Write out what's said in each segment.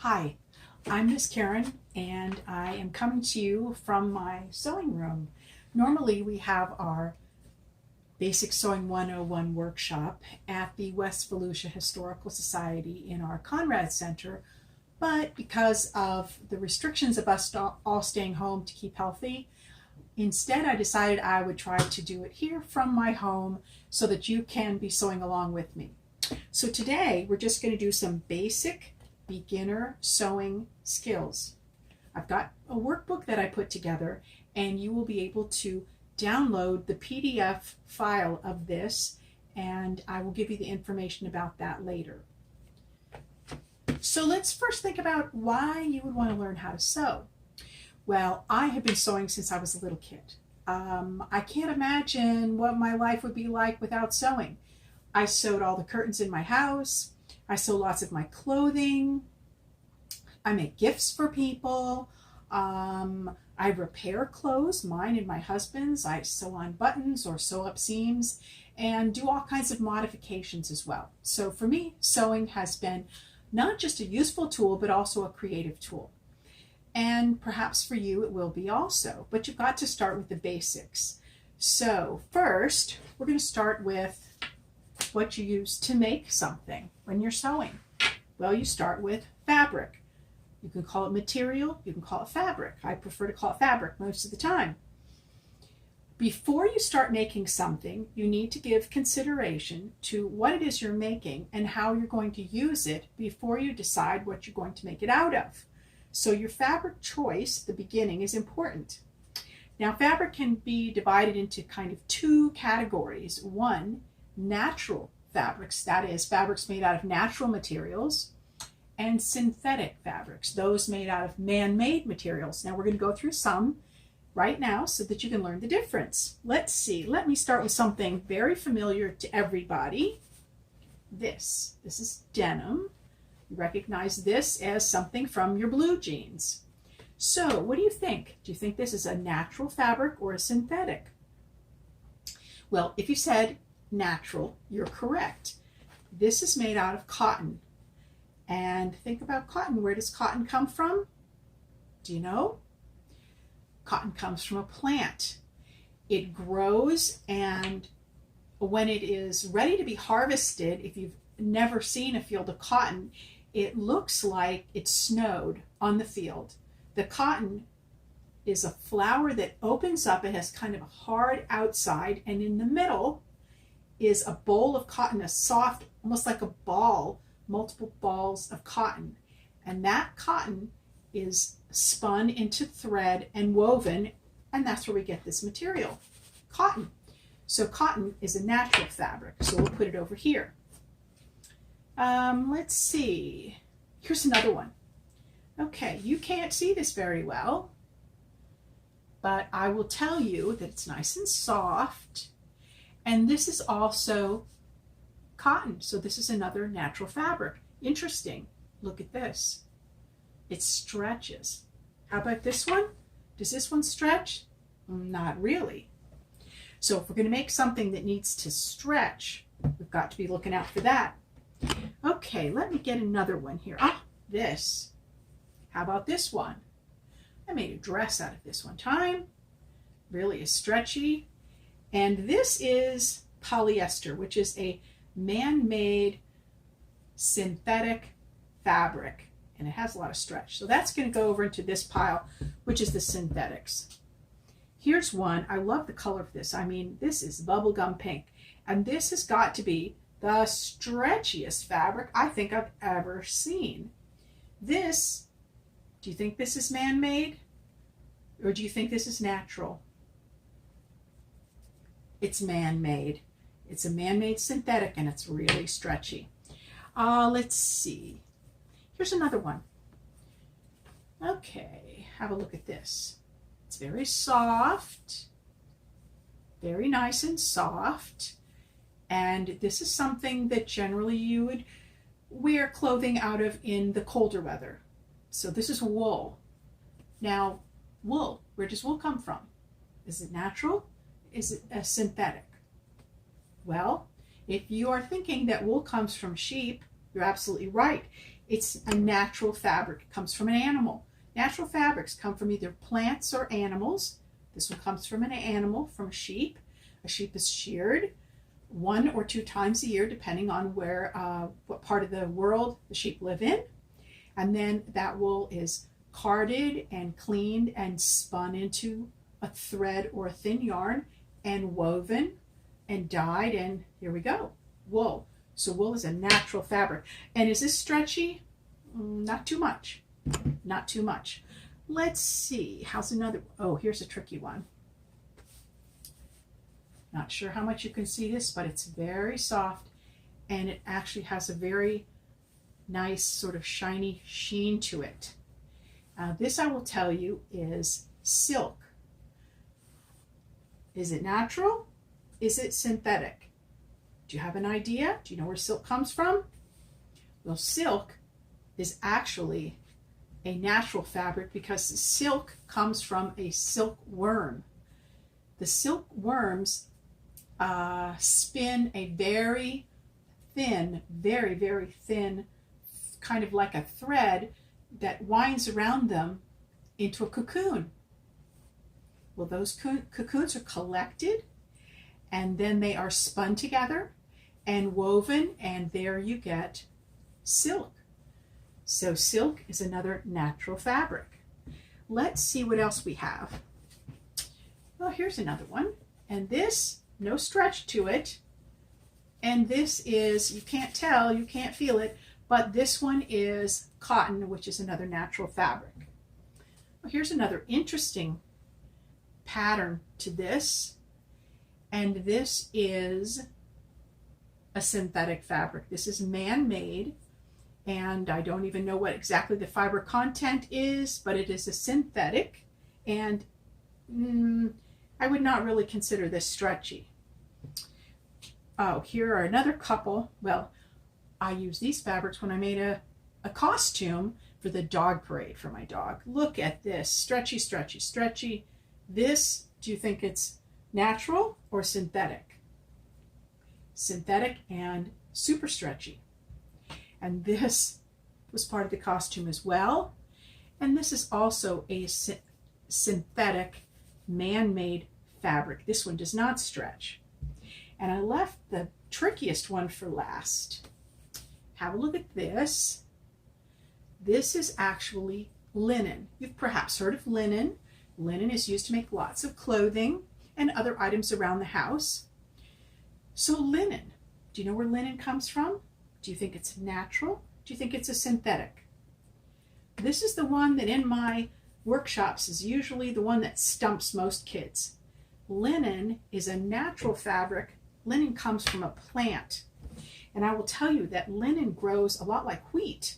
Hi, I'm Miss Karen and I am coming to you from my sewing room. Normally we have our Basic Sewing 101 workshop at the West Volusia Historical Society in our Conrad Center, but because of the restrictions of us all staying home to keep healthy, instead I decided I would try to do it here from my home so that you can be sewing along with me. So today we're just going to do some basic beginner sewing skills. I've got a workbook that I put together and you will be able to download the PDF file of this, and I will give you the information about that later. So let's first think about why you would want to learn how to sew. Well, I have been sewing since I was a little kid. I can't imagine what my life would be like without sewing. I sewed all the curtains in my house. I sew lots of my clothing. I make gifts for people. I repair clothes, mine and my husband's. I sew on buttons or sew up seams and do all kinds of modifications as well. So for me, sewing has been not just a useful tool, but also a creative tool. And perhaps for you it will be also, but you've got to start with the basics. So first, we're going to start with what you use to make something when you're sewing. Well, you start with fabric. You can call it material, you can call it fabric. I prefer to call it fabric most of the time. Before you start making something, you need to give consideration to what it is you're making and how you're going to use it before you decide what you're going to make it out of. So your fabric choice at the beginning is important. Now, fabric can be divided into kind of two categories. One, natural fabrics, that is, fabrics made out of natural materials, and synthetic fabrics, those made out of man-made materials. Now we're going to go through some right now so that you can learn the difference. Let's see, let me start with something very familiar to everybody. This is denim. You recognize this as something from your blue jeans. So what do you think? Do you think this is a natural fabric or a synthetic? Well, if you said natural, you're correct. This is made out of cotton. And think about cotton. Where does cotton come from? Do you know? Cotton comes from a plant. It grows, and when it is ready to be harvested, if you've never seen a field of cotton, it looks like it snowed on the field. The cotton is a flower that opens up. It has kind of a hard outside, and in the middle is a bowl of cotton, a soft, almost like a ball, multiple balls of cotton. And that cotton is spun into thread and woven, and that's where we get this material, cotton. So cotton is a natural fabric, so we'll put it over here. Let's see. Here's another one. Okay, you can't see this very well, but I will tell you that it's nice and soft. And this is also cotton, so this is another natural fabric. Interesting. Look at this. It stretches. How about this one? Does this one stretch? Not really. So if we're going to make something that needs to stretch, we've got to be looking out for that. Okay, let me get another one here. This. How about this one? I made a dress out of this one time. Really is stretchy. And this is polyester, which is a man-made synthetic fabric, and it has a lot of stretch. So that's going to go over into this pile, which is the synthetics. Here's one. I love the color of this. I mean, this is bubblegum pink, and this has got to be the stretchiest fabric I think I've ever seen. This, do you think this is man-made, or do you think this is natural? It's man-made. It's a man-made synthetic, and it's really stretchy. Let's see. Here's another one. Okay, have a look at this. It's very soft, very nice and soft. And this is something that generally you would wear clothing out of in the colder weather. So this is wool. Now, wool, where does wool come from? Is it natural? Is it a synthetic? Well, if you are thinking that wool comes from sheep, you're absolutely right. It's a natural fabric. It comes from an animal. Natural fabrics come from either plants or animals. This one comes from an animal, from a sheep. A sheep is sheared 1 or 2 times a year, depending on what part of the world the sheep live in. And then that wool is carded and cleaned and spun into a thread or a thin yarn and woven and dyed, and here we go, wool. So wool is a natural fabric. And is this stretchy? Not too much. Not too much. Let's see. How's another? Oh, here's a tricky one. Not sure how much you can see this, but it's very soft, and it actually has a very nice sort of shiny sheen to it. This, I will tell you, is silk. Is it natural? Is it synthetic? Do you have an idea? Do you know where silk comes from? Well, silk is actually a natural fabric because silk comes from a silkworm. The silkworms spin a very thin, very, very thin, kind of like a thread that winds around them into a cocoon. Well, those cocoons are collected, and then they are spun together and woven, and there you get silk. So silk is another natural fabric. Let's see what else we have. Well, here's another one, and this, no stretch to it, and this is, you can't tell, you can't feel it, but this one is cotton, which is another natural fabric. Well, here's another interesting pattern to this, and this is a synthetic fabric. This is man-made, and I don't even know what exactly the fiber content is, but it is a synthetic, and I would not really consider this stretchy. Oh, here are another couple. Well, I used these fabrics when I made a costume for the dog parade for my dog. Look at this, stretchy, stretchy, stretchy. This, do you think it's natural or synthetic? Synthetic and super stretchy. And this was part of the costume as well. And this is also a synthetic man-made fabric. This one does not stretch. And I left the trickiest one for last. Have a look at this. This is actually linen. You've perhaps heard of linen. Linen is used to make lots of clothing and other items around the house. So linen, do you know where linen comes from? Do you think it's natural? Do you think it's a synthetic? This is the one that in my workshops is usually the one that stumps most kids. Linen is a natural fabric. Linen comes from a plant. And I will tell you that linen grows a lot like wheat.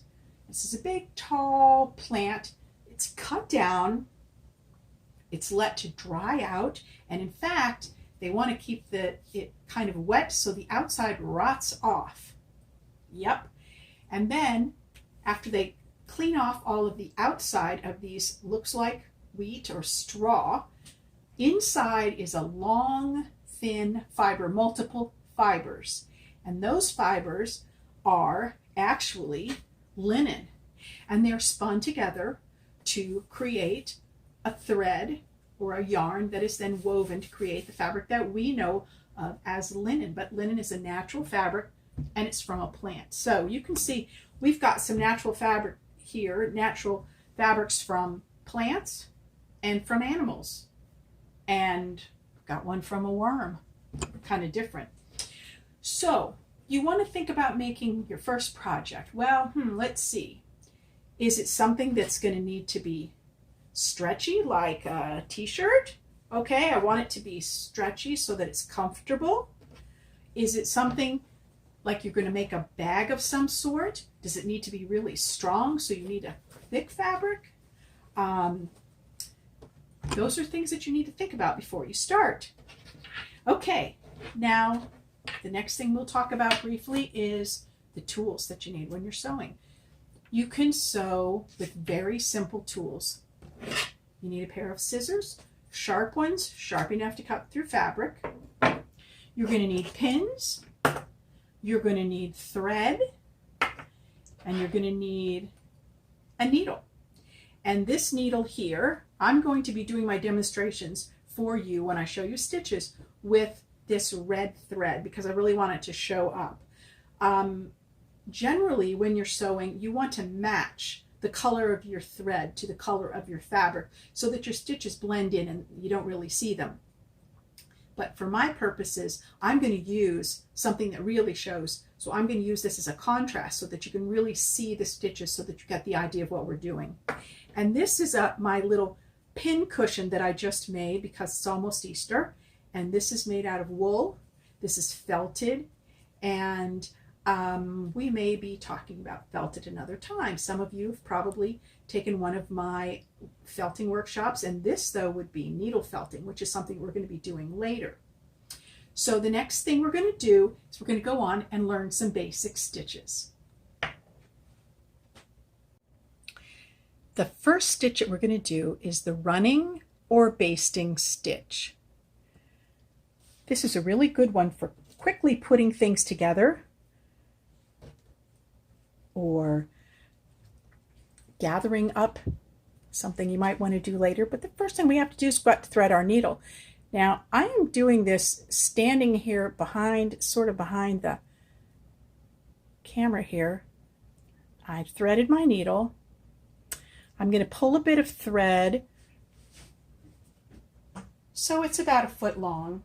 This is a big, tall plant. It's cut down. It's let to dry out. And in fact, they want to keep it kind of wet so the outside rots off. Yep. And then after they clean off all of the outside of these, looks like wheat or straw, inside is a long, thin fiber, multiple fibers. And those fibers are actually linen. And they're spun together to create a thread or a yarn that is then woven to create the fabric that we know of as linen. But linen is a natural fabric, and it's from a plant. So you can see we've got some natural fabric here, natural fabrics from plants and from animals. And got one from a worm, kind of different. So you want to think about making your first project. Well, let's see. Is it something that's going to need to be stretchy, like a t-shirt? Okay, I want it to be stretchy so that it's comfortable. Is it something like you're going to make a bag of some sort? Does it need to be really strong, so you need a thick fabric? Those are things that you need to think about before you start. Okay, now the next thing we'll talk about briefly is the tools that you need when you're sewing. You can sew with very simple tools. You need a pair of scissors, sharp ones, sharp enough to cut through fabric. You're going to need pins. You're going to need thread. and you're going to need a needle. And this needle here, I'm going to be doing my demonstrations for you when I show you stitches with this red thread because I really want it to show up. Generally, when you're sewing, you want to match the color of your thread to the color of your fabric so that your stitches blend in and you don't really see them. But for my purposes, I'm going to use something that really shows. So I'm going to use this as a contrast so that you can really see the stitches so that you get the idea of what we're doing. And this is my little pin cushion that I just made because it's almost Easter. And this is made out of wool. This is felted. And we may be talking about felted another time. Some of you have probably taken one of my felting workshops, and this though would be needle felting, which is something we're going to be doing later. So the next thing we're going to do is we're going to go on and learn some basic stitches. The first stitch that we're going to do is the running or basting stitch. This is a really good one for quickly putting things together or gathering up something you might want to do later. But the first thing we have to do is go out to thread our needle. Now I am doing this standing here behind, sort of behind the camera here. I've threaded my needle. I'm going to pull a bit of thread so it's about 1 foot long,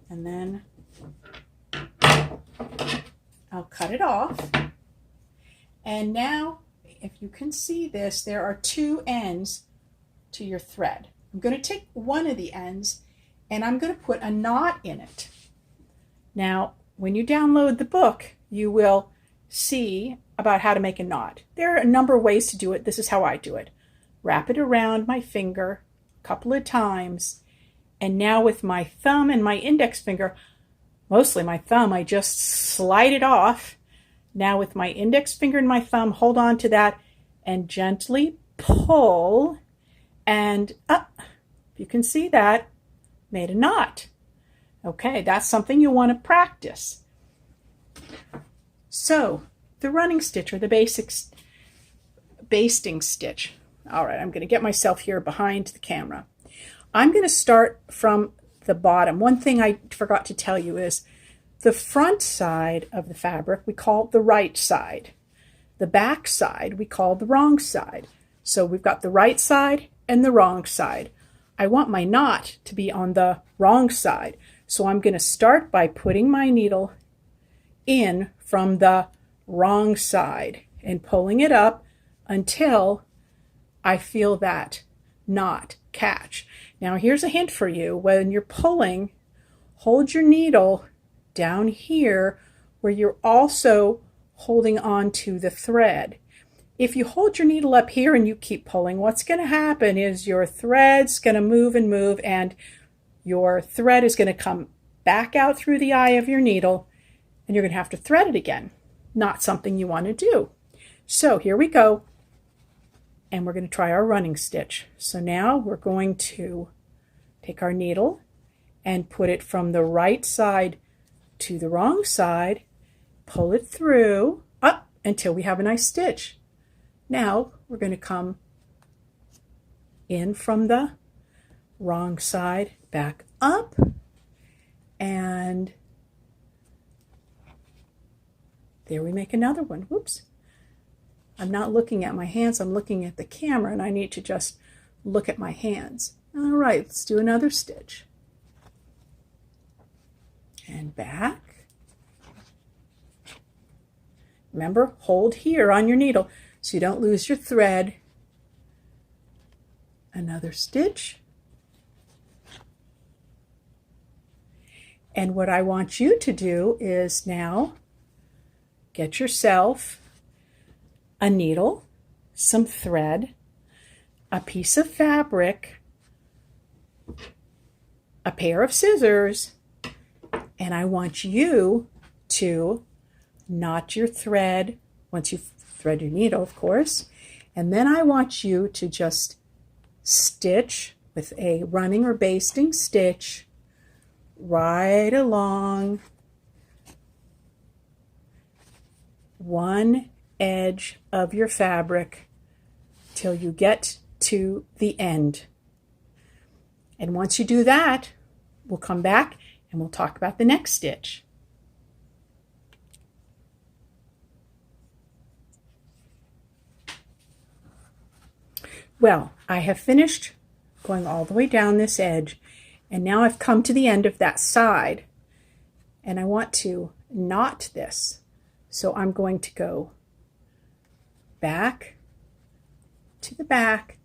and then I'll cut it off. And now, if you can see this, there are 2 ends to your thread. I'm going to take one of the ends and I'm going to put a knot in it. Now, when you download the book, you will see about how to make a knot. There are a number of ways to do it. This is how I do it. Wrap it around my finger a couple of times, and now with my thumb and my index finger, mostly my thumb, I just slide it off. Now with my index finger and my thumb, hold on to that and gently pull, and up. You can see that, made a knot. Okay, that's something you want to practice. So the running stitch, or the basic basting stitch. All right, I'm going to get myself here behind the camera. I'm going to start from the bottom. One thing I forgot to tell you is the front side of the fabric we call the right side. The back side we call the wrong side. So we've got the right side and the wrong side. I want my knot to be on the wrong side. So I'm going to start by putting my needle in from the wrong side and pulling it up until I feel that knot catch. Now here's a hint for you. When you're pulling, hold your needle down here where you're also holding on to the thread. If you hold your needle up here and you keep pulling, what's going to happen is your thread's going to move and move, and your thread is going to come back out through the eye of your needle, and you're going to have to thread it again. Not something you want to do. So here we go, and we're going to try our running stitch. So now we're going to take our needle and put it from the right side to the wrong side, pull it through up until we have a nice stitch. Now we're going to come in from the wrong side, back up, and there we make another one. Whoops. I'm not looking at my hands, I'm looking at the camera, and I need to just look at my hands. All right, let's do another stitch. And back. Remember, hold here on your needle so you don't lose your thread. Another stitch. And what I want you to do is now get yourself a needle, some thread, a piece of fabric, a pair of scissors, and I want you to knot your thread once you've thread your needle, of course, and then I want you to just stitch with a running or basting stitch right along one edge of your fabric till you get to the end. And once you do that, we'll come back and we'll talk about the next stitch. Well, I have finished going all the way down this edge, and now I've come to the end of that side, and I want to knot this. So I'm going to go back to the back,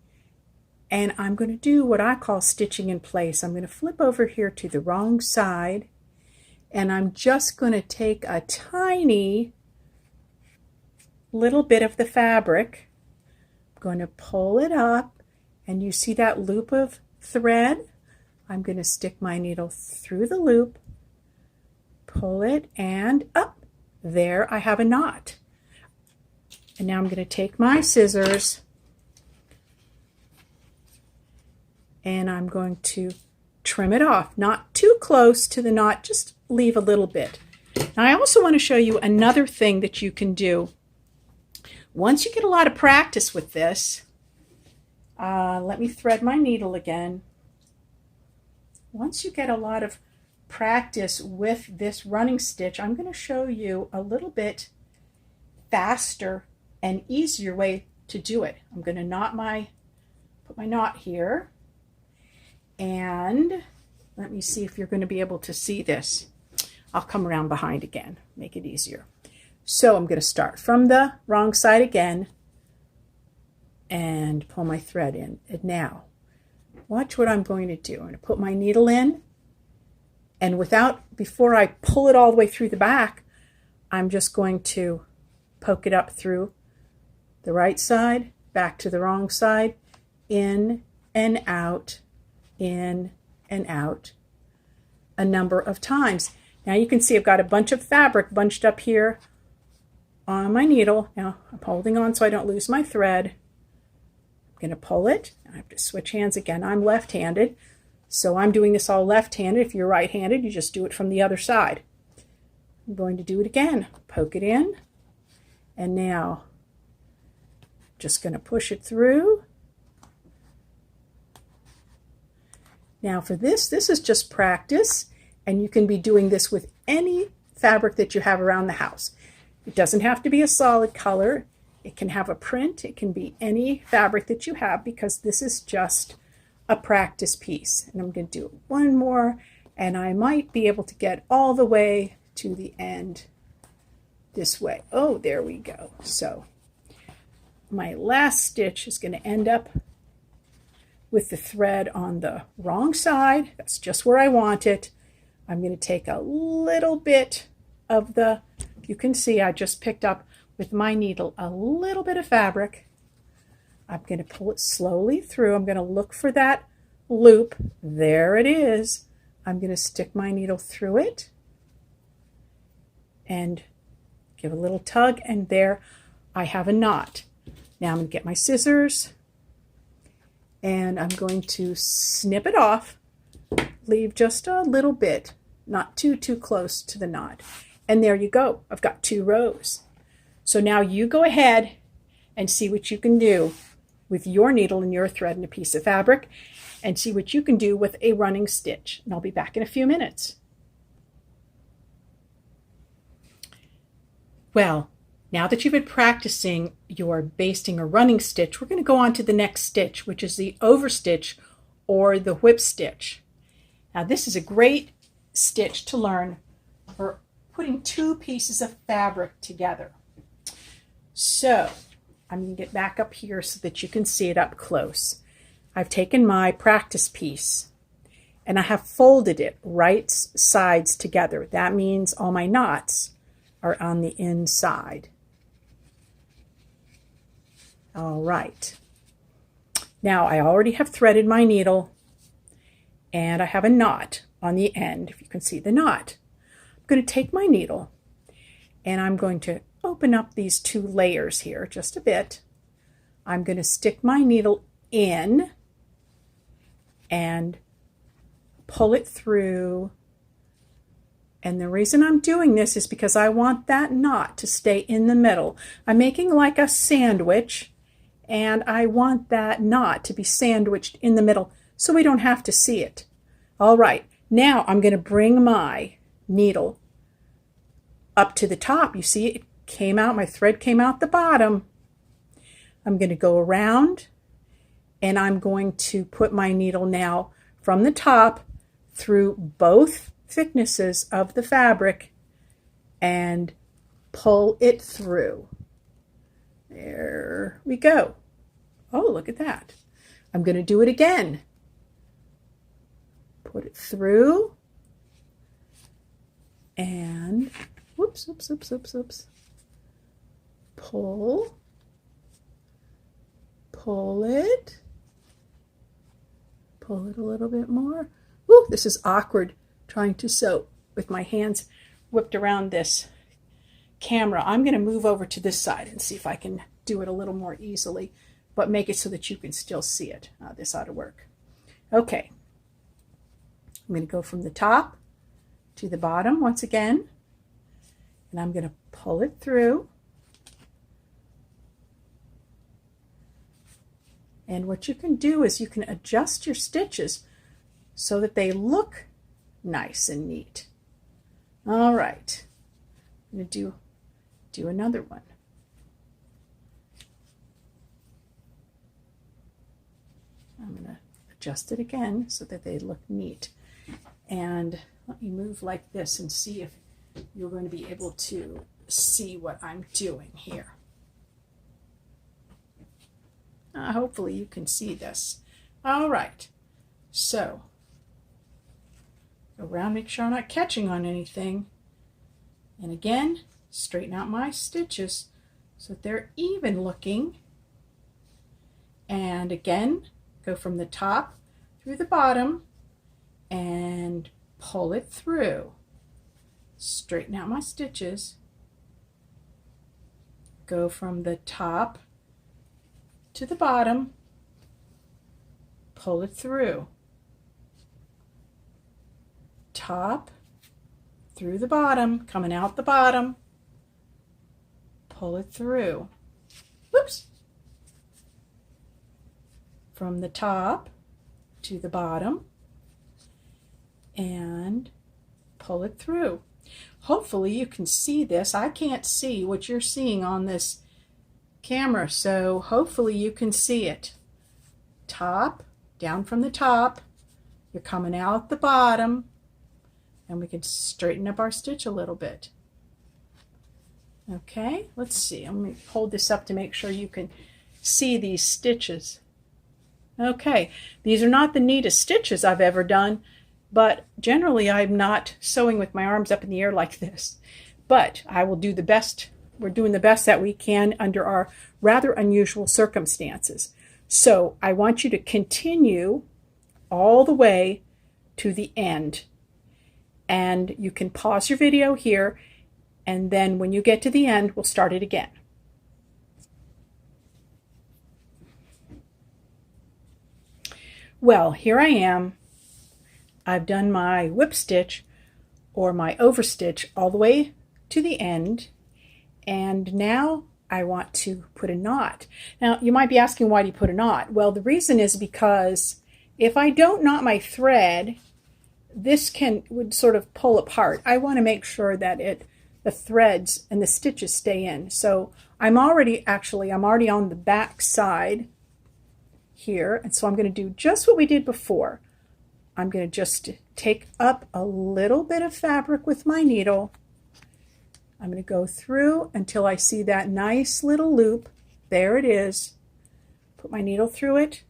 and I'm going to do what I call stitching in place. I'm going to flip over here to the wrong side, and I'm just going to take a tiny little bit of the fabric. I'm going to pull it up, and you see that loop of thread? I'm going to stick my needle through the loop, pull it, and up. There I have a knot. And now I'm going to take my scissors and I'm going to trim it off. Not too close to the knot, just leave a little bit. Now I also want to show you another thing that you can do. Once you get a lot of practice with this, let me thread my needle again. Once you get a lot of practice with this running stitch, I'm going to show you a little bit faster and easier way to do it. I'm going to put my knot here, and let me see if you're going to be able to see this. I'll come around behind again, make it easier. So I'm going to start from the wrong side again and pull my thread in. And now, watch what I'm going to do. I'm going to put my needle in, and before I pull it all the way through the back, I'm just going to poke it up through the right side, back to the wrong side, in and out, in and out a number of times. Now you can see I've got a bunch of fabric bunched up here on my needle. Now I'm holding on so I don't lose my thread. I'm going to pull it. I have to switch hands again. I'm left-handed, so I'm doing this all left-handed. If you're right-handed, you just do it from the other side. I'm going to do it again. Poke it in, and now just going to push it through. Now for this is just practice, and you can be doing this with any fabric that you have around the house. It doesn't have to be a solid color. It can have a print. It can be any fabric that you have, because this is just a practice piece. And I'm going to do one more, and I might be able to get all the way to the end this way. Oh, there we go. So my last stitch is going to end up with the thread on the wrong side. That's just where I want it. I'm going to take a little bit of you can see I just picked up with my needle a little bit of fabric. I'm going to pull it slowly through. I'm going to look for that loop. There it is. I'm going to stick my needle through it and give a little tug, and there I have a knot. Now I'm going to get my scissors, and I'm going to snip it off. Leave just a little bit, not too close to the knot. And there you go. I've got 2 rows. So now you go ahead and see what you can do with your needle and your thread and a piece of fabric, and see what you can do with a running stitch. And I'll be back in a few minutes. Well, now that you've been practicing your basting or running stitch, we're going to go on to the next stitch, which is the overstitch or the whip stitch. Now this is a great stitch to learn for putting 2 pieces of fabric together. So I'm going to get back up here so that you can see it up close. I've taken my practice piece and I have folded it right sides together. That means all my knots are on the inside. All right. Now I already have threaded my needle, and I have a knot on the end, if you can see the knot. I'm going to take my needle, and I'm going to open up these 2 layers here just a bit. I'm going to stick my needle in and pull it through And the reason I'm doing this is because I want that knot to stay in the middle. I'm making like a sandwich, and I want that knot to be sandwiched in the middle so we don't have to see it. All right, now I'm going to bring my needle up to the top. You see it came out, my thread came out the bottom. I'm going to go around, and I'm going to put my needle now from the top through both thicknesses of the fabric and pull it through. There we go. Oh, look at that. I'm going to do it again. Put it through and whoops, whoops, whoops, whoops, whoops. Pull it. Pull it a little bit more. Ooh, this is awkward trying to sew with my hands whipped around this camera. I'm going to move over to this side and see if I can do it a little more easily, but make it so that you can still see it. This ought to work. Okay. I'm going to go from the top to the bottom once again, and I'm going to pull it through. And what you can do is you can adjust your stitches so that they look nice and neat. All right, I'm going to do another one. I'm going to adjust it again so that they look neat. And let me move like this and see if you're going to be able to see what I'm doing here. Hopefully you can see this. All right, so go around, make sure I'm not catching on anything. And again, straighten out my stitches so that they're even looking. And again, go from the top through the bottom and pull it through. Straighten out my stitches. Go from the top to the bottom, pull it through. Top through the bottom, coming out the bottom, pull it through. Whoops. From the top to the bottom and pull it through. Hopefully you can see this. I can't see what you're seeing on this camera, so hopefully you can see it. Top, down from the top, you're coming out the bottom, and we can straighten up our stitch a little bit. Okay, let's see. I'm going to hold this up to make sure you can see these stitches. Okay, these are not the neatest stitches I've ever done, but generally I'm not sewing with my arms up in the air like this. But I will do the best. We're doing the best that we can under our rather unusual circumstances. So I want you to continue all the way to the end. And you can pause your video here, and then when you get to the end, we'll start it again. Well, here I am. I've done my whip stitch or my overstitch all the way to the end. And now I want to put a knot. Now, you might be asking, why do you put a knot? Well, the reason is because if I don't knot my thread, this would sort of pull apart. I want to make sure that the threads and the stitches stay in. So I'm already on the back side here, and so I'm going to do just what we did before. I'm going to just take up a little bit of fabric with my needle. I'm going to go through until I see that nice little loop. There it is. Put my needle through it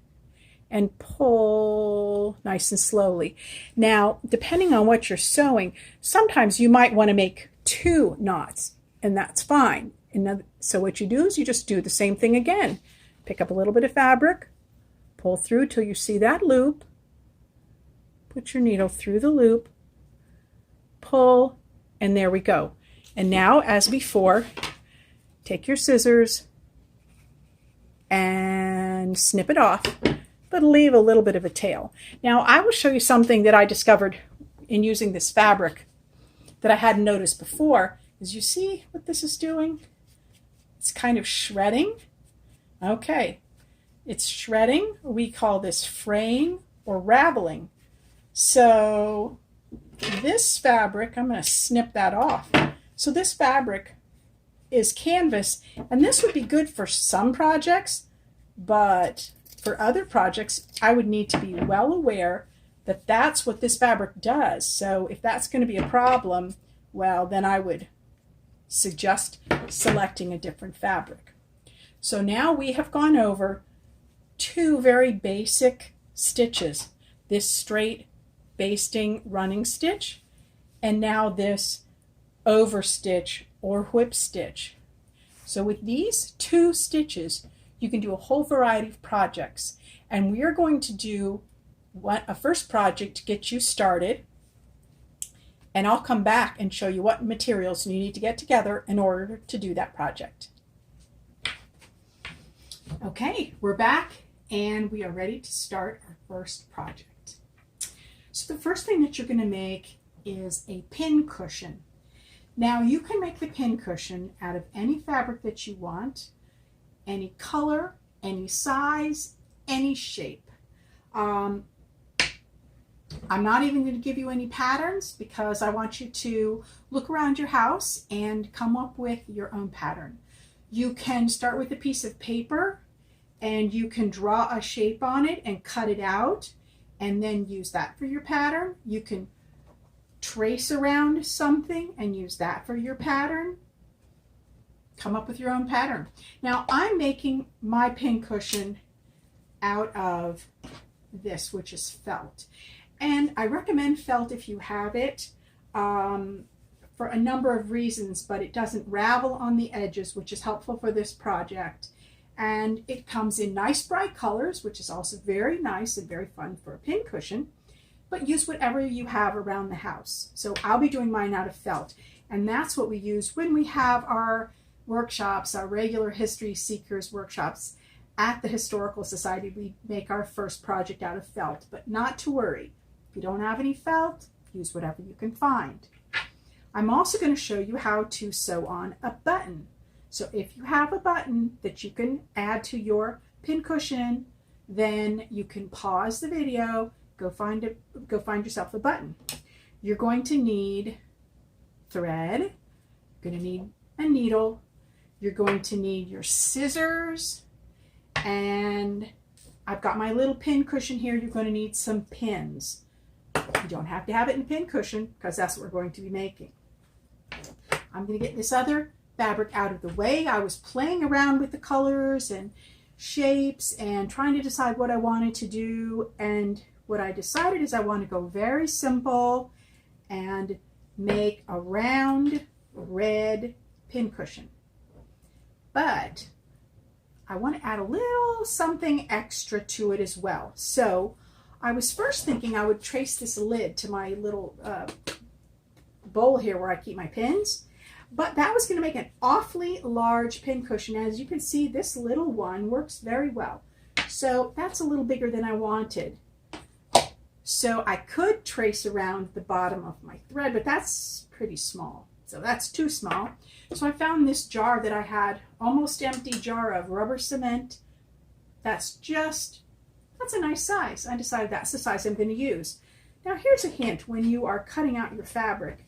and pull nice and slowly. Now, depending on what you're sewing, sometimes you might want to make 2 knots, and that's fine. So what you do is you just do the same thing again. Pick up a little bit of fabric, pull through till you see that loop, put your needle through the loop, pull, and there we go. And now, as before, take your scissors and snip it off, but leave a little bit of a tail. Now, I will show you something that I discovered in using this fabric that I hadn't noticed before is, you see what this is doing? It's kind of shredding. Okay, it's shredding. We call this fraying or raveling. So this fabric, I'm going to snip that off. So this fabric is canvas, and this would be good for some projects, but for other projects, I would need to be well aware that that's what this fabric does. So if that's going to be a problem, well, then I would suggest selecting a different fabric. So now we have gone over two very basic stitches, this straight basting running stitch, and now this overstitch or whip stitch. So with these two stitches, you can do a whole variety of projects, and we are going to do a first project to get you started, and I'll come back and show you what materials you need to get together in order to do that project. Okay, we're back and we are ready to start our first project. So the first thing that you're going to make is a pin cushion. Now you can make the pin cushion out of any fabric that you want, any color, any size, any shape. I'm not even going to give you any patterns because I want you to look around your house and come up with your own pattern. You can start with a piece of paper and you can draw a shape on it and cut it out and then use that for your pattern. You can trace around something and use that for your pattern. Come up with your own pattern. Now I'm making my pin cushion out of this, which is felt. And I recommend felt if you have it for a number of reasons, but it doesn't ravel on the edges, which is helpful for this project. And it comes in nice bright colors, which is also very nice and very fun for a pin cushion, but use whatever you have around the house. So I'll be doing mine out of felt, and that's what we use when we have our workshops, our regular History Seekers workshops at the Historical Society. We make our first project out of felt, but not to worry. If you don't have any felt, use whatever you can find. I'm also going to show you how to sew on a button. So if you have a button that you can add to your pin cushion, then you can pause the video, go find yourself a button. You're going to need thread, you're going to need a needle, you're going to need your scissors, and I've got my little pin cushion here. You're going to need some pins. You don't have to have it in a pin cushion because that's what we're going to be making. I'm going to get this other fabric out of the way. I was playing around with the colors and shapes and trying to decide what I wanted to do, and what I decided is I want to go very simple and make a round red pin cushion. But I want to add a little something extra to it as well. So I was first thinking I would trace this lid to my little bowl here where I keep my pins, but that was going to make an awfully large pin cushion. As you can see, this little one works very well. So that's a little bigger than I wanted. So I could trace around the bottom of my thread, but that's pretty small. So that's too small. So I found this jar that I had, almost empty jar of rubber cement. That's a nice size. I decided that's the size I'm going to use. Now here's a hint. When you are cutting out your fabric,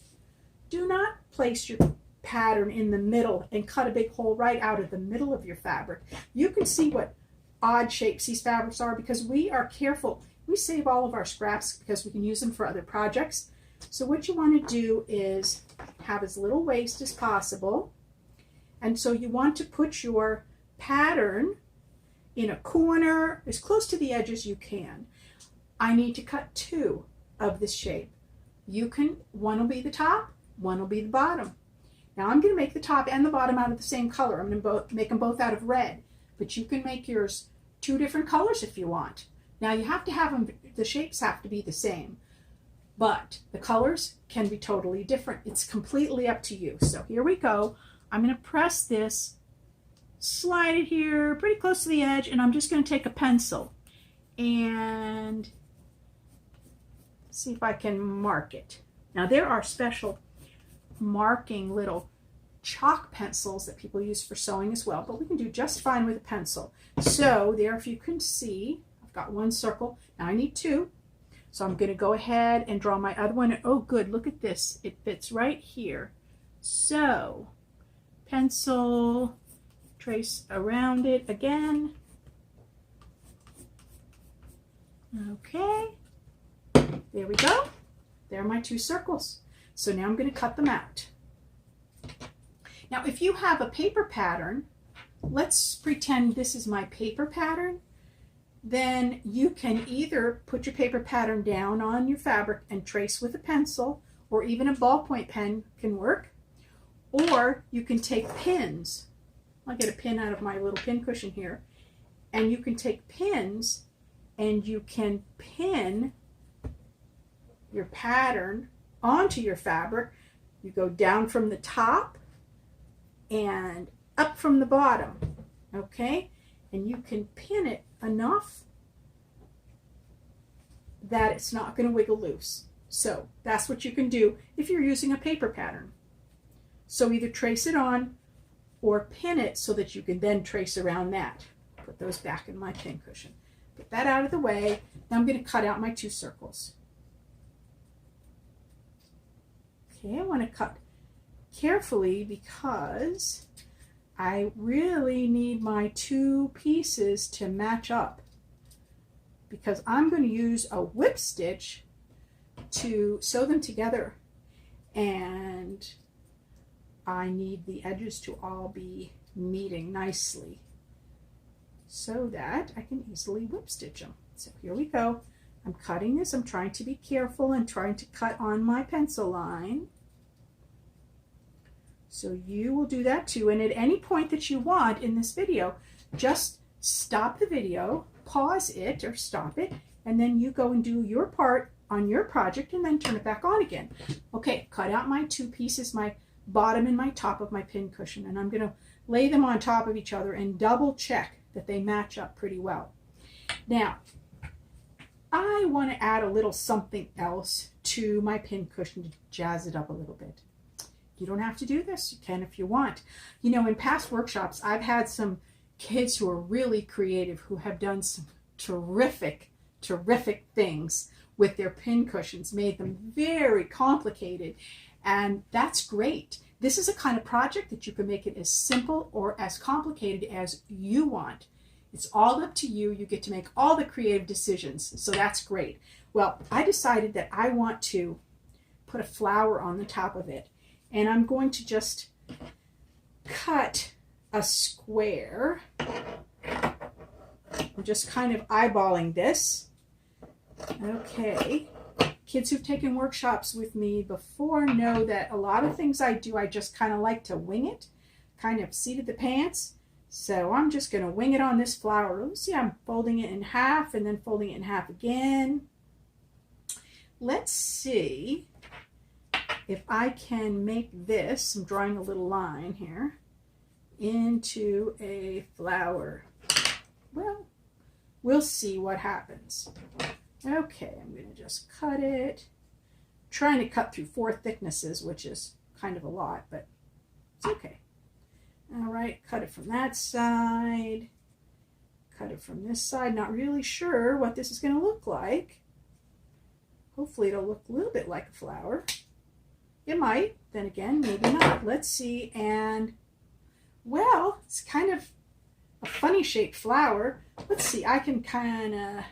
do not place your pattern in the middle and cut a big hole right out of the middle of your fabric. You can see what odd shapes these fabrics are because we are careful. We save all of our scraps because we can use them for other projects. So what you want to do is have as little waste as possible. And so you want to put your pattern in a corner as close to the edge as you can. I need to cut two of this shape. One will be the top, one will be the bottom. Now I'm going to make the top and the bottom out of the same color. I'm going to make them both out of red, but you can make yours two different colors if you want. Now you have to have them, the shapes have to be the same, but the colors can be totally different. It's completely up to you. So here we go. I'm going to press this, slide it here pretty close to the edge, and I'm just going to take a pencil and see if I can mark it. Now there are special marking little chalk pencils that people use for sewing as well, but we can do just fine with a pencil. So there, if you can see, I've got one circle. Now I need two. So I'm going to go ahead and draw my other one. Oh, good. Look at this. It fits right here. So pencil, trace around it again. Okay. There we go. There are my two circles. So now I'm going to cut them out. Now, if you have a paper pattern, let's pretend this is my paper pattern. Then you can either put your paper pattern down on your fabric and trace with a pencil, or even a ballpoint pen can work. Or you can take pins. I'll get a pin out of my little pin cushion here. And you can take pins and you can pin your pattern onto your fabric. You go down from the top and up from the bottom, okay? And you can pin it enough that it's not going to wiggle loose. So that's what you can do if you're using a paper pattern. So either trace it on or pin it so that you can then trace around that. Put those back in my pin cushion. Put that out of the way. Now I'm going to cut out my two circles. Okay, I want to cut carefully because I really need my two pieces to match up, because I'm going to use a whip stitch to sew them together, and I need the edges to all be meeting nicely so that I can easily whip stitch them. So here we go. I'm cutting this. I'm trying to be careful and trying to cut on my pencil line. So you will do that too. And at any point that you want in this video, just stop the video, pause it or stop it, and then you go and do your part on your project and then turn it back on again. Okay, cut out my two pieces, my bottom and my top of my pin cushion, and I'm going to lay them on top of each other and double check that they match up pretty well. Now, I want to add a little something else to my pin cushion to jazz it up a little bit. You don't have to do this. You can if you want. You know, in past workshops, I've had some kids who are really creative who have done some terrific things with their pin cushions, made them very complicated, and that's great. This is a kind of project that you can make it as simple or as complicated as you want. It's all up to you. You get to make all the creative decisions, so that's great. Well, I decided that I want to put a flower on the top of it, and I'm going to just cut a square. I'm just kind of eyeballing this. Okay. Kids who've taken workshops with me before know that a lot of things I do, I just kind of like to wing it, kind of seat of the pants. So I'm just going to wing it on this flower. Let's see, I'm folding it in half and then folding it in half again. Let's see if I can make this, I'm drawing a little line here, into a flower. Well, we'll see what happens. Okay, I'm going to just cut it. I'm trying to cut through 4 thicknesses, which is kind of a lot, but it's okay. All right, cut it from that side. Cut it from this side. Not really sure what this is going to look like. Hopefully it'll look a little bit like a flower. It might. Then again, maybe not. Let's see. And, well, it's kind of a funny shaped flower. Let's see. I can kind of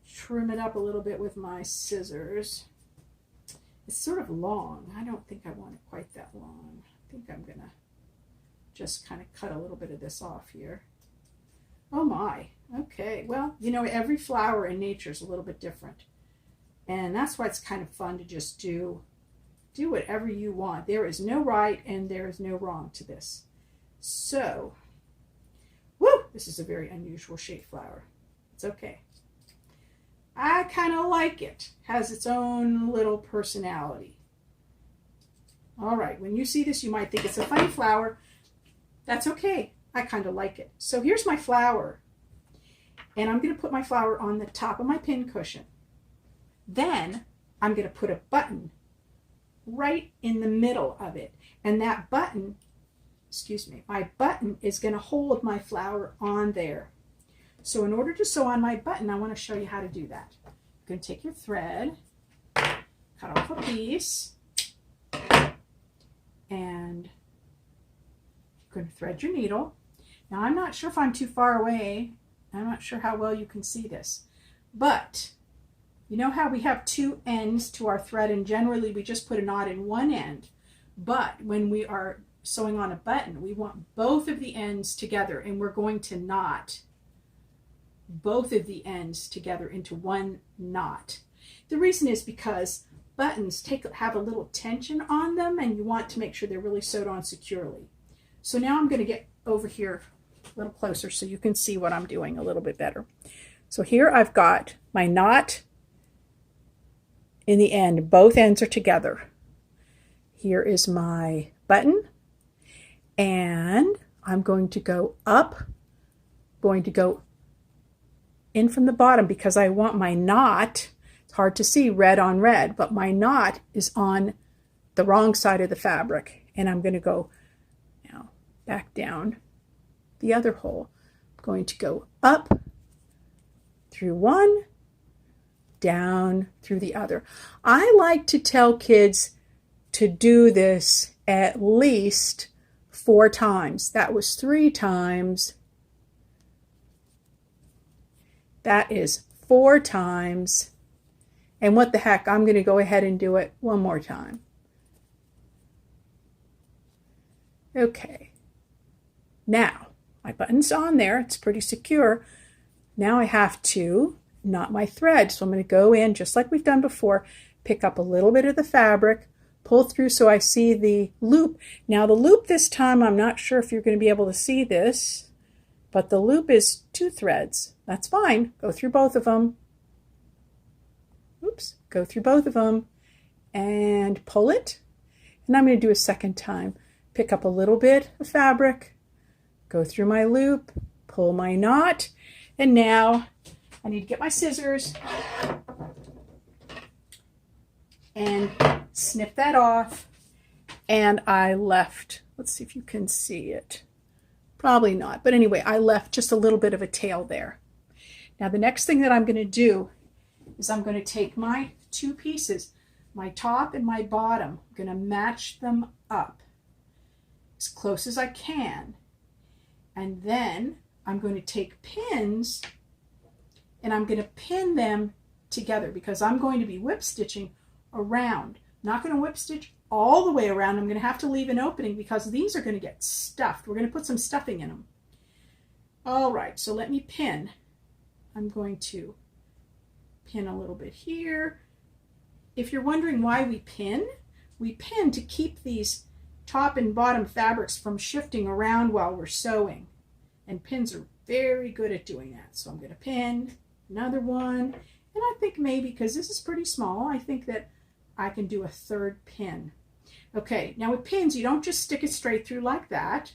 trim it up a little bit with my scissors. It's sort of long. I don't think I want it quite that long. I think I'm going to just kind of cut a little bit of this off here. Oh my. Okay. Well, you know, every flower in nature is a little bit different. And that's why it's kind of fun to just do whatever you want. There is no right and there is no wrong to this. So, woo, this is a very unusual shaped flower. It's okay. I kind of like it. Has its own little personality. All right, when you see this, you might think it's a funny flower. That's okay. I kind of like it. So here's my flower. And I'm going to put my flower on the top of my pin cushion. Then I'm going to put a button right in the middle of it. And that button, excuse me, my button is going to hold my flower on there. So in order to sew on my button, I want to show you how to do that. You're going to take your thread, cut off a piece, and you're going to thread your needle. Now I'm not sure if I'm too far away. I'm not sure how well you can see this, but you know how we have two ends to our thread, and generally we just put a knot in one end, but when we are sewing on a button, we want both of the ends together, and we're going to knot both of the ends together into one knot. The reason is because buttons have a little tension on them, and you want to make sure they're really sewed on securely. So now I'm going to get over here a little closer so you can see what I'm doing a little bit better. So here I've got my knot in the end. Both ends are together. Here is my button, and I'm going to go up, going to go in from the bottom because I want my knot, it's hard to see red on red, but my knot is on the wrong side of the fabric, and I'm going to go now back down the other hole. I'm going to go up through one, down through the other. I like to tell kids to do this at least 4 times. That was 3 times. That is 4 times. And what the heck, I'm going to go ahead and do it one more time. Okay. Now, my button's on there. It's pretty secure. Now I have to knot my thread. So I'm going to go in just like we've done before, pick up a little bit of the fabric, pull through so I see the loop. Now the loop this time, I'm not sure if you're going to be able to see this, but the loop is 2 threads. That's fine. Go through both of them. Oops, go through both of them and pull it. And I'm going to do a second time. Pick up a little bit of fabric, go through my loop, pull my knot, and now I need to get my scissors and snip that off. And I left, let's see if you can see it. Probably not, but anyway, I left just a little bit of a tail there. Now the next thing that I'm going to do is I'm going to take my 2 pieces, my top and my bottom, I'm going to match them up as close as I can. And then I'm going to take pins and I'm going to pin them together because I'm going to be whip stitching around. Not going to whip stitch all the way around. I'm going to have to leave an opening because these are going to get stuffed. We're going to put some stuffing in them. All right, so let me pin. I'm going to pin a little bit here. If you're wondering why we pin to keep these top and bottom fabrics from shifting around while we're sewing. And pins are very good at doing that. So I'm going to pin another one. And I think maybe, because this is pretty small, I think that I can do a 3rd pin. Okay, now with pins, you don't just stick it straight through like that.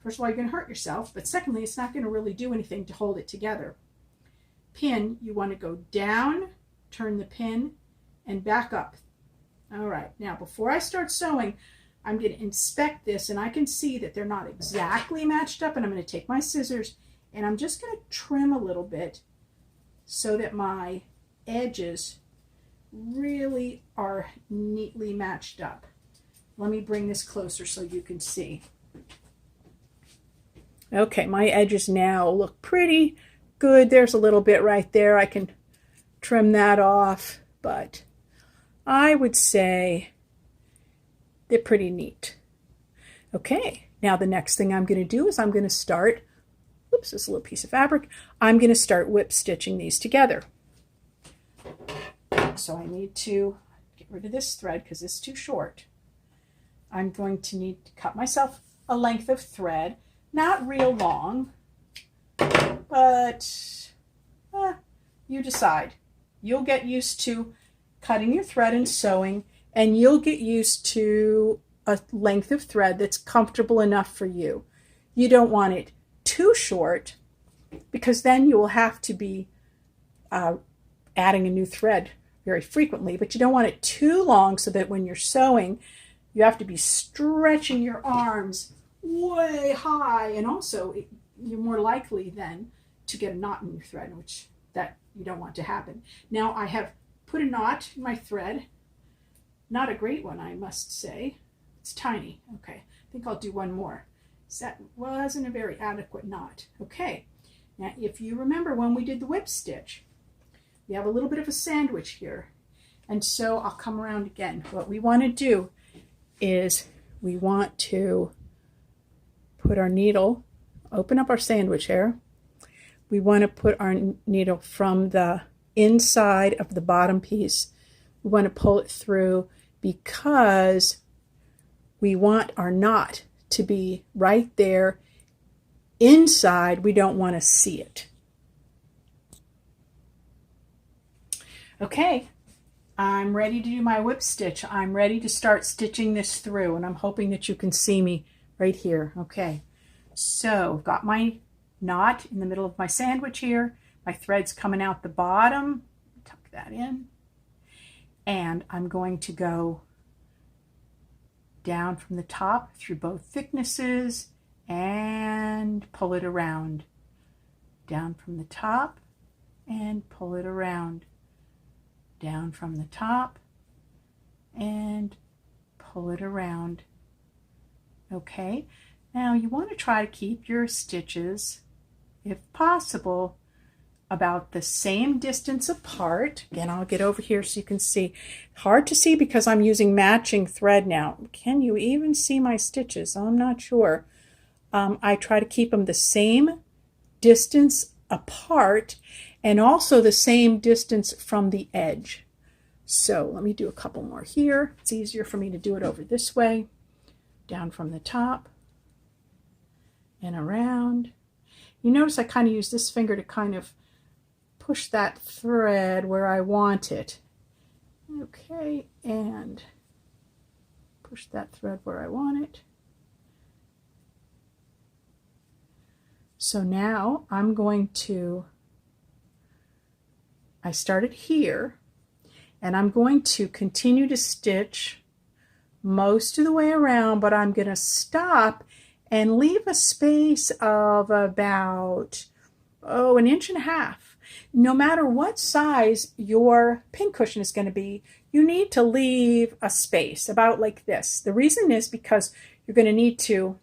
First of all, you're going to hurt yourself, but secondly, it's not going to really do anything to hold it together. Pin, you want to go down, turn the pin, and back up. All right, now before I start sewing, I'm going to inspect this, and I can see that they're not exactly matched up, and I'm going to take my scissors, and I'm just going to trim a little bit so that my edges really are neatly matched up. Let me bring this closer so you can see. Okay, my edges now look pretty good. There's a little bit right there. I can trim that off, but I would say they're pretty neat. Okay, now the next thing I'm going to do is I'm going to start, oops, this little piece of fabric, I'm going to start whip stitching these together. So I need to get rid of this thread because it's too short. I'm going to need to cut myself a length of thread, not real long, but you decide. You'll get used to cutting your thread and sewing, and you'll get used to a length of thread that's comfortable enough for you. You don't want it too short because then you will have to be adding a new thread very frequently, but you don't want it too long so that when you're sewing, you have to be stretching your arms way high, and also you're more likely then to get a knot in your thread, which that you don't want to happen. Now I have put a knot in my thread. Not a great one, I must say. It's tiny. Okay, I think I'll do one more. So that wasn't a very adequate knot. Okay, now if you remember when we did the whip stitch, we have a little bit of a sandwich here. And so I'll come around again. What we want to do is we want to put our needle, open up our sandwich here. We want to put our needle from the inside of the bottom piece. We want to pull it through because we want our knot to be right there inside. We don't want to see it. Okay, I'm ready to do my whip stitch. I'm ready to start stitching this through, and I'm hoping that you can see me right here. Okay, so I've got my knot in the middle of my sandwich here. My thread's coming out the bottom. Tuck that in. And I'm going to go down from the top through both thicknesses and pull it around. Down from the top and pull it around. Down from the top and pull it around. Okay, now you want to try to keep your stitches, if possible, about the same distance apart. Again, I'll get over here so you can see. Hard to see because I'm using matching thread now. Can you even see my stitches? I'm not sure. I try to keep them the same distance apart and also the same distance from the edge. So let me do a couple more here. It's easier for me to do it over this way. Down from the top and around. You notice I kind of use this finger to kind of push that thread where I want it. Okay, and push that thread where I want it. So now I'm going to, I started here, and I'm going to continue to stitch most of the way around, but I'm going to stop and leave a space of about, an inch and a half. No matter what size your pincushion is going to be, you need to leave a space about like this. The reason is because you're going to need to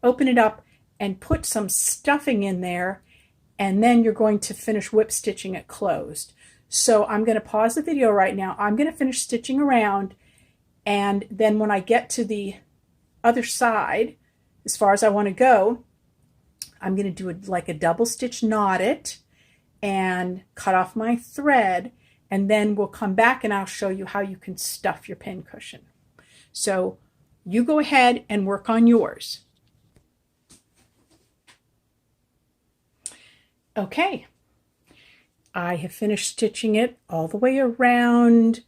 open it up and put some stuffing in there, and then you're going to finish whip stitching it closed. So I'm going to pause the video right now. I'm going to finish stitching around, and then when I get to the other side, as far as I want to go, I'm going to do like a double stitch, knot it, and cut off my thread, and then we'll come back and I'll show you how you can stuff your pincushion. So you go ahead and work on yours. Okay, I have finished stitching it all the way around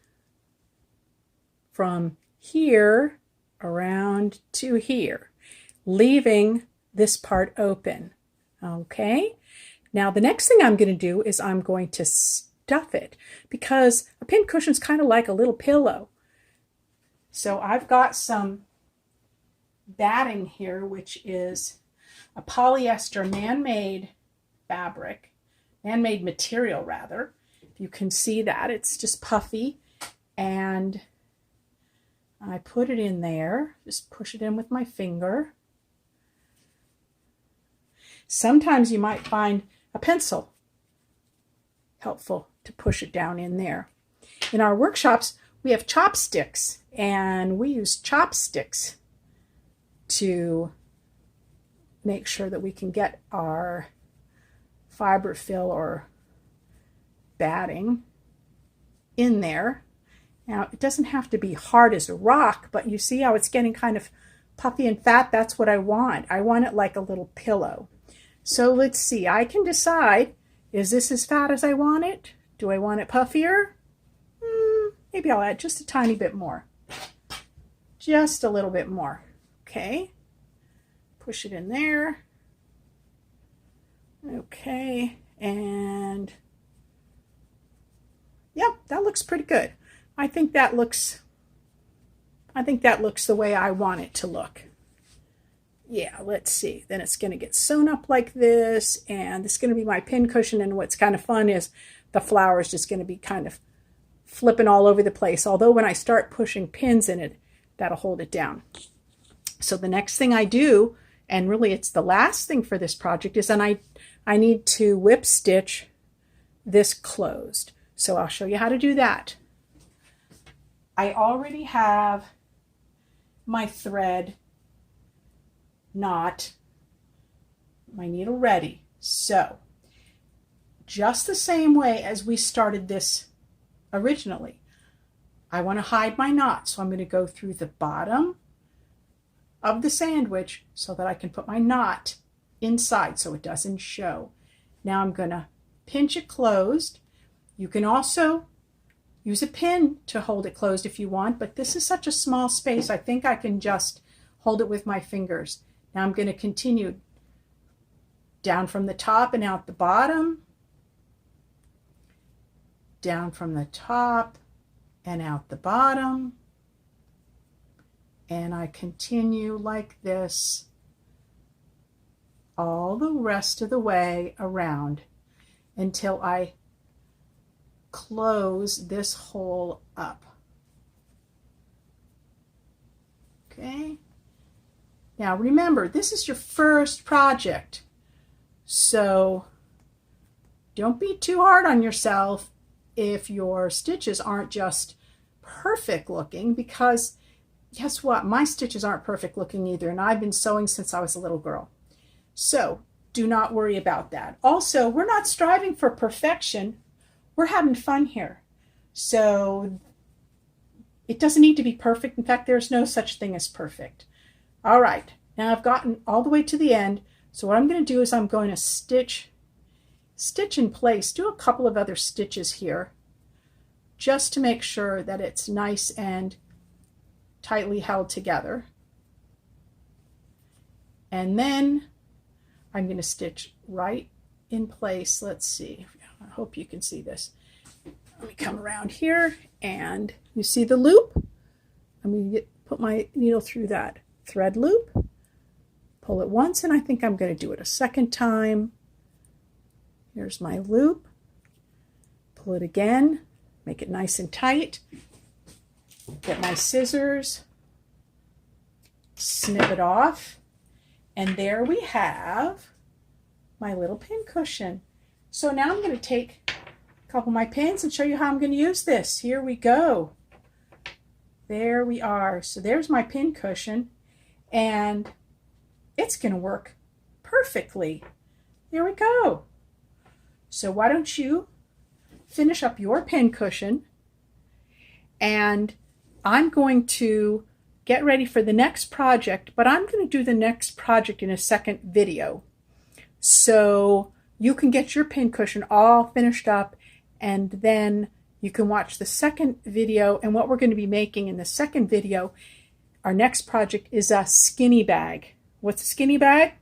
from here around to here, leaving this part open. Okay, now the next thing I'm going to do is I'm going to stuff it, because a pincushion is kind of like a little pillow. So I've got some batting here, which is a polyester man-made fabric, man-made material rather. If you can see that, it's just puffy, and I put it in there, just push it in with my finger. Sometimes you might find a pencil helpful to push it down in there. In our workshops, we have chopsticks, and we use chopsticks to make sure that we can get our fiber fill or batting in there. Now, it doesn't have to be hard as a rock, but you see how it's getting kind of puffy and fat? That's what I want. I want it like a little pillow. So let's see. I can decide, is this as fat as I want it? Do I want it puffier? Maybe I'll add just a tiny bit more. Just a little bit more. Okay. Push it in there. Okay. And yep, that looks pretty good. I think that looks the way I want it to look. Yeah, let's see. Then it's going to get sewn up like this, and this is going to be my pin cushion. And what's kind of fun is the flower is just going to be kind of flipping all over the place. Although when I start pushing pins in it, that'll hold it down. So the next thing I do, and really it's the last thing for this project, is then I need to whip stitch this closed. So I'll show you how to do that. I already have my thread knot, my needle ready. So just the same way as we started this originally, I want to hide my knot. So I'm going to go through the bottom of the sandwich so that I can put my knot inside so it doesn't show. Now I'm going to pinch it closed. You can also use a pin to hold it closed if you want, but this is such a small space, I think I can just hold it with my fingers. Now I'm going to continue down from the top and out the bottom, down from the top and out the bottom, and I continue like this all the rest of the way around until I close this hole up. Okay. Now remember, this is your first project, so don't be too hard on yourself if your stitches aren't just perfect looking, because guess what? My stitches aren't perfect looking either, and I've been sewing since I was a little girl. So do not worry about that. Also, we're not striving for perfection. We're having fun here. So it doesn't need to be perfect. In fact, there's no such thing as perfect. All right, now I've gotten all the way to the end. So what I'm going to do is I'm going to stitch in place, do a couple of other stitches here just to make sure that it's nice and tightly held together. And then I'm going to stitch right in place. Let's see. I hope you can see this. Let me come around here, and you see the loop? I'm going to put my needle through that thread loop, pull it once, and I think I'm going to do it a second time. Here's my loop. Pull it again, make it nice and tight. Get my scissors, snip it off, and there we have my little pin cushion. So now I'm going to take a couple of my pins and show you how I'm going to use this. Here we go. There we are. So there's my pin cushion, and it's going to work perfectly. There we go. So why don't you finish up your pin cushion, and I'm going to get ready for the next project, but I'm going to do the next project in a second video. So you can get your pin cushion all finished up, and then you can watch the second video. And what we're going to be making in the second video, our next project, is a skinny bag. What's a skinny bag?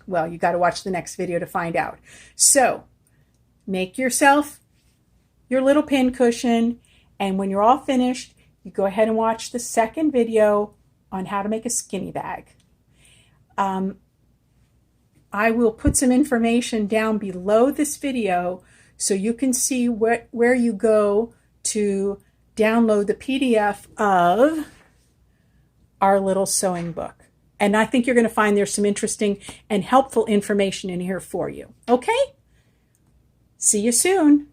Well, you got to watch the next video to find out. So make yourself your little pin cushion, and when you're all finished, you go ahead and watch the second video on how to make a skinny bag. I will put some information down below this video so you can see where you go to download the PDF of our little sewing book. And I think you're going to find there's some interesting and helpful information in here for you. Okay? See you soon.